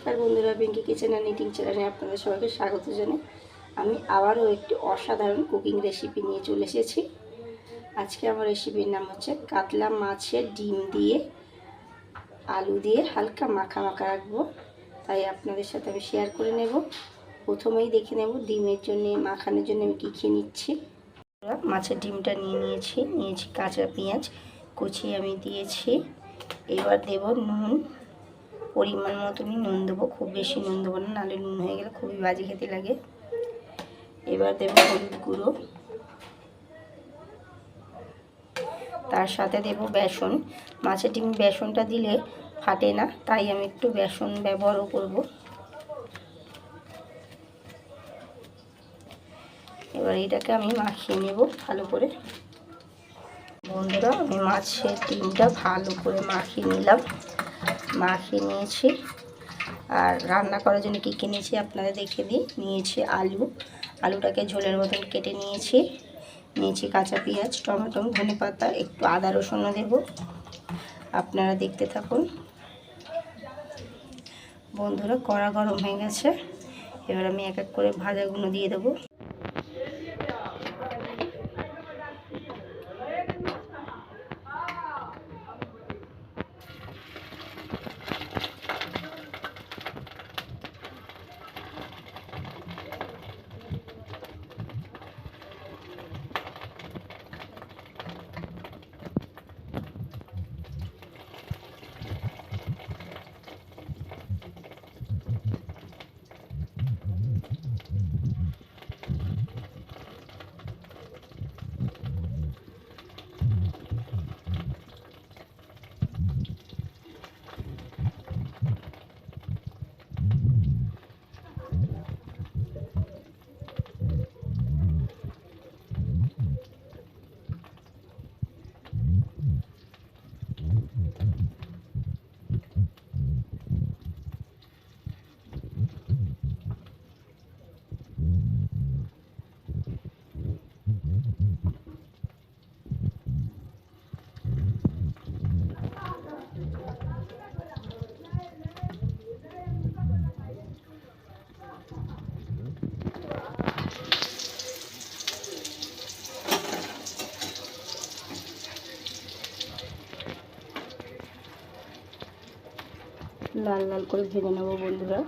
নমস্কার বন্ধুরা, Pinki kitchen and eating চ্যানেলে আপনাদের সবাইকে স্বাগত জানাই। আমি আবারও একটি অসাধারণ কুকিং রেসিপি নিয়ে চলে এসেছি। আজকে আমার রেসিপির নাম হচ্ছে কাতলা মাছের ডিম দিয়ে আলু দিয়ে হালকা মাখা মাখা রাখবো, তাই আপনাদের সাথে আমি শেয়ার করে নেব। প্রথমেই দেখে নেব ডিমের জন্য মাখানোর জন্য আমি কী কী নিচ্ছি। মাছের ডিমটা নিয়েছি কাঁচা পেঁয়াজ কুচিয়ে আমি দিয়েছি। এবার দেব নুন, পরিমাণ মতনই নুন দেবো, খুব বেশি নুন দেবো না, নাহলে নুন হয়ে গেলে খুবই বাজে খেতে লাগে। এবার দেব হলুদ গুঁড়ো, তার সাথে দেব বেসন। মাছের ডিম বেসনটা দিলে ফাটে না, তাই আমি একটু বেসন ব্যবহারও করব। এবার এটাকে আমি মাখিয়ে নেব ভালো করে। বন্ধুরা, আমি মাছের ডিমটা ভালো করে মাখিয়ে মাখিয়ে নিয়েছি। আর রান্না করার জন্য কী কিনেছি আপনাদের দেখে দিই। নিয়েছি আলুটাকে ঝোলের মতন কেটে নিয়েছি কাঁচা পেঁয়াজ, টমেটো, ধনেপাতা, একটু আদা রসুনও দেব। আপনারা দেখতে থাকুন। বন্ধুরা, কড়া গরম হয়ে গেছে, এবার আমি এক এক করে ভাজাগুলো দিয়ে দেবো। লাল লাল করে ভেজে নেব বন্ধুরা।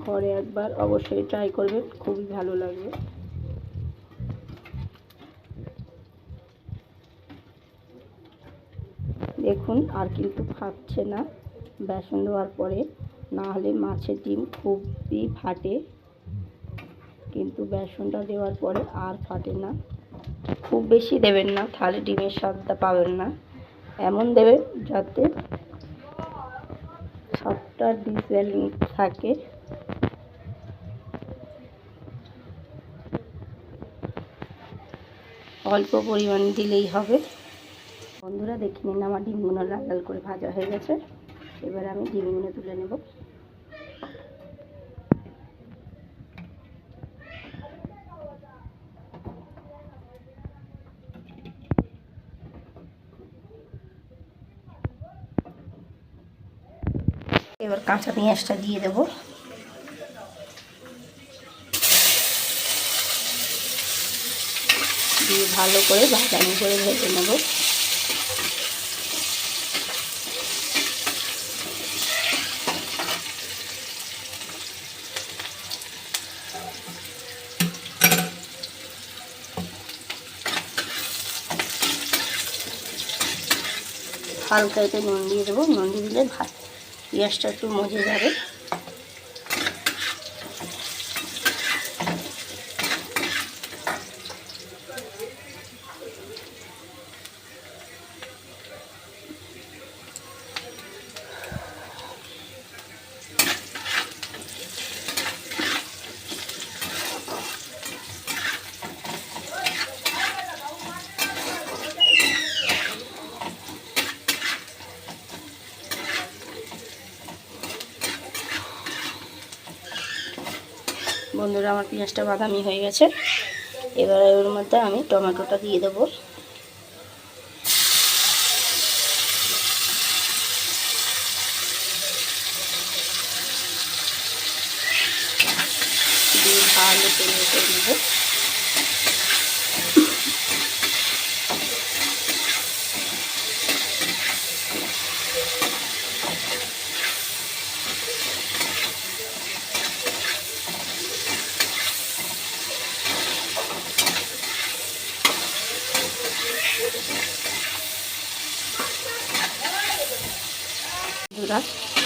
ঘরে একবার অবশ্যই ট্রাই করবেন, খুবই ভালো লাগবে। দেখুন, আর কিন্তু ফাটছে না বেসন দেওয়ার পরে, না হলে মাছের ডিম খুবই ফাটে, কিন্তু বেসনটা দেওয়ার পরে আর ফাটে না। খুব বেশি দেবেন না, তাহলে ডিমের স্বাদটা পাবেন না। এমন দেবেন যাতে সবটা ডিজেল থাকে। অল্প পরিমাণ দিলেই হবে। বন্ধুরা, দেখে নিন আমার ডিমগুলো লাল লাল করে ভাজা হয়ে গেছে। এবার আমি ডিমগুলো তুলে নেব। এবার কাঁচা পেঁয়াজটা দিয়ে দেব। দিয়ে ভালো করে ভাজানি করে ভেজে নেব। হালকা একটু নুন দিয়ে দেবো, নুন দিয়ে দিলে পেঁয়াজটা একটু মজে যাবে। বন্ধুরা আমার পেঁয়াজটা বাদামি হয়ে গেছে। এবার ওর মধ্যে আমি টমেটোটা দিয়ে দেবো। দিয়ে ভালো করে নেব।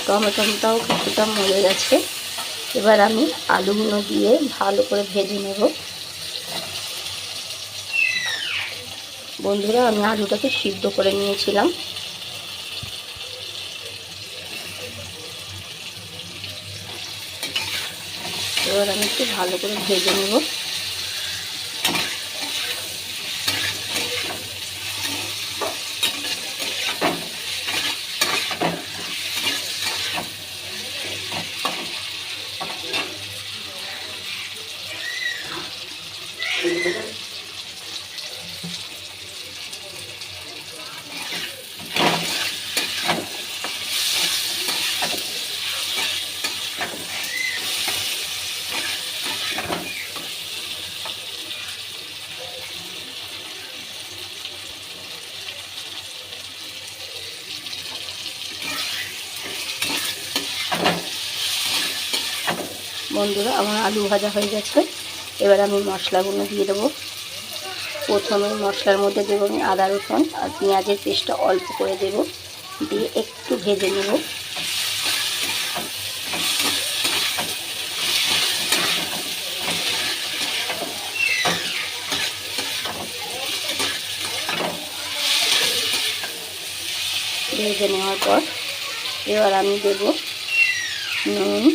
টমেটোটাও কিছুটা মরে গেছে। এবার আমি আলুগুলো দিয়ে ভালো করে ভেজে নেব। বন্ধুরা আমি আলুটাকে সিদ্ধ করে নিয়েছিলাম। এবার আমি একটু ভালো করে ভেজে নেব। বন্ধুরা আমার আলু ভাজা হয়ে গেছে। এবার আমি মশলাগুলো দিয়ে দেবো। প্রথমে মশলার মধ্যে দেবো আমি আদা রসুন আর পেঁয়াজের পেস্টটা অল্প করে দেব, দিয়ে একটু ভেজে নেব। ভেজে নেওয়ার পর এবার আমি দেব নুন।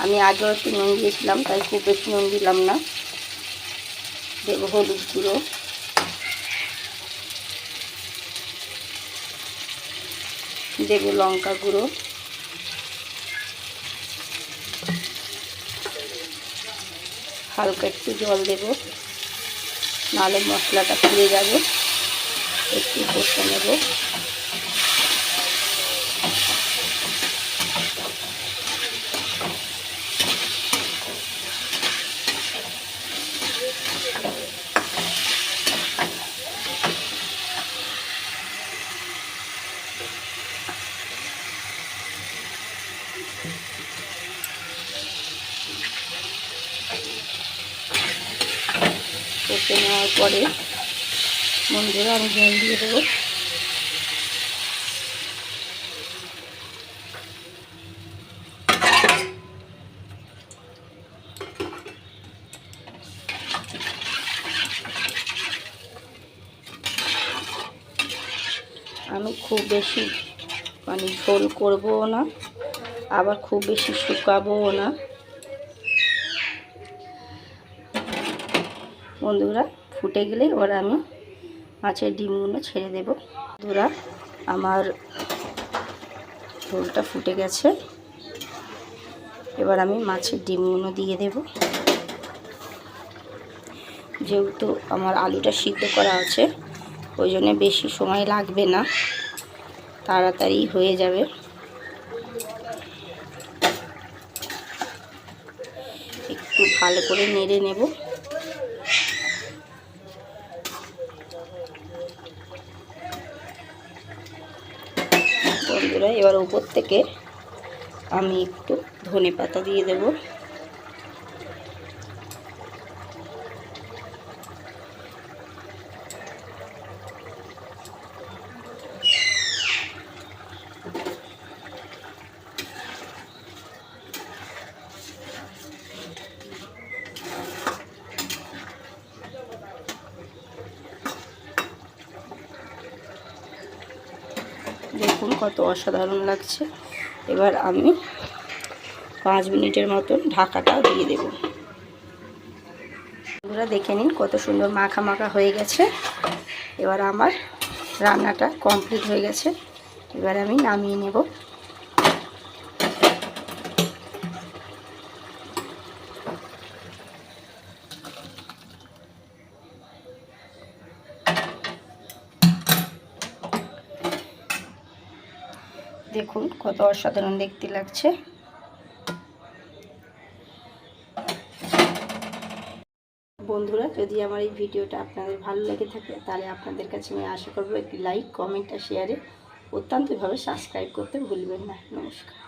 আমি আগেও একটু নুন দিয়েছিলাম, তাই খুব বেশি নুন দিলাম না। দেব হলুদ গুঁড়ো, দেব লঙ্কা গুঁড়ো, হালকা একটু জল দেব, নাহলে মশলাটা পুড়ে যাবে। একটু কষে নেব। কষে নেওয়ার পরে বন্ধুরা আমি জল দিয়ে দেবো। আমি খুব বেশি ঝোল করবও না, আবার খুব বেশি শুকাবও না। বন্ধুরা ফুটে গেলে এবার আমি মাছের ডিমগুলো ছেড়ে দেব। বন্ধুরা আমার ঝোলটা ফুটে গেছে। এবার আমি মাছের ডিমগুলো দিয়ে দেব। যেহেতু আমার আলুটা সিদ্ধ করা আছে, ওই জন্য বেশি সময় লাগবে না, তাড়াতাড়ি হয়ে যাবে। একটু ভালো করে নেড়ে নেব। বন্ধুরা এবার উপর থেকে আমি একটু ধনেপাতা দিয়ে দেব। দেখুন কত অসাধারণ লাগছে। এবার আমি 5 মিনিটের মতন ঢাকাটা দিয়ে দেব। বন্ধুরা দেখে নিন কত সুন্দর মাখা মাখা হয়ে গেছে। এবার আমার রান্নাটা কমপ্লিট হয়ে গেছে। এবার আমি নামিয়ে নেব। দেখুন কত অসাধারণ দেখতে লাগছে। বন্ধুরা, যদি আমার এই ভিডিওটা আপনাদের ভালো লেগে থাকে তাহলে আপনাদের কাছে আমি আশা করব একটি লাইক, কমেন্ট আর শেয়ারে অত্যন্তভাবে সাবস্ক্রাইব করতে ভুলবেন না। নমস্কার।